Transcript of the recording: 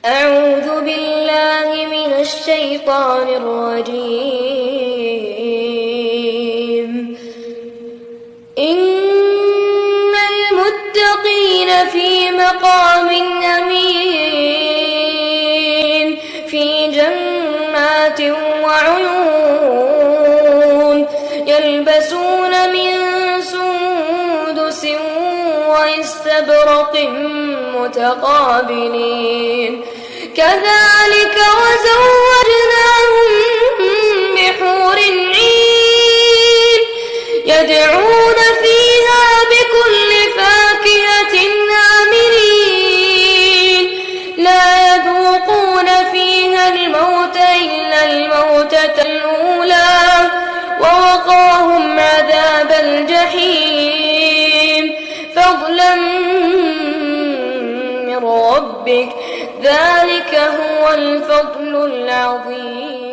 أعوذ بالله من الشيطان الرجيم. إن المتقين في مقام أمين في جنات وعيون يلبسون من سندس واستبرق متقابلين كذلك وزوجناهم بحور عين يدعون فيها بكل فاكهة آمنين لا يذوقون فيها الموت إلا الموتة الأولى ووقاهم عذاب الجحيم فضلا من ربك ذلك هو الفضل العظيم.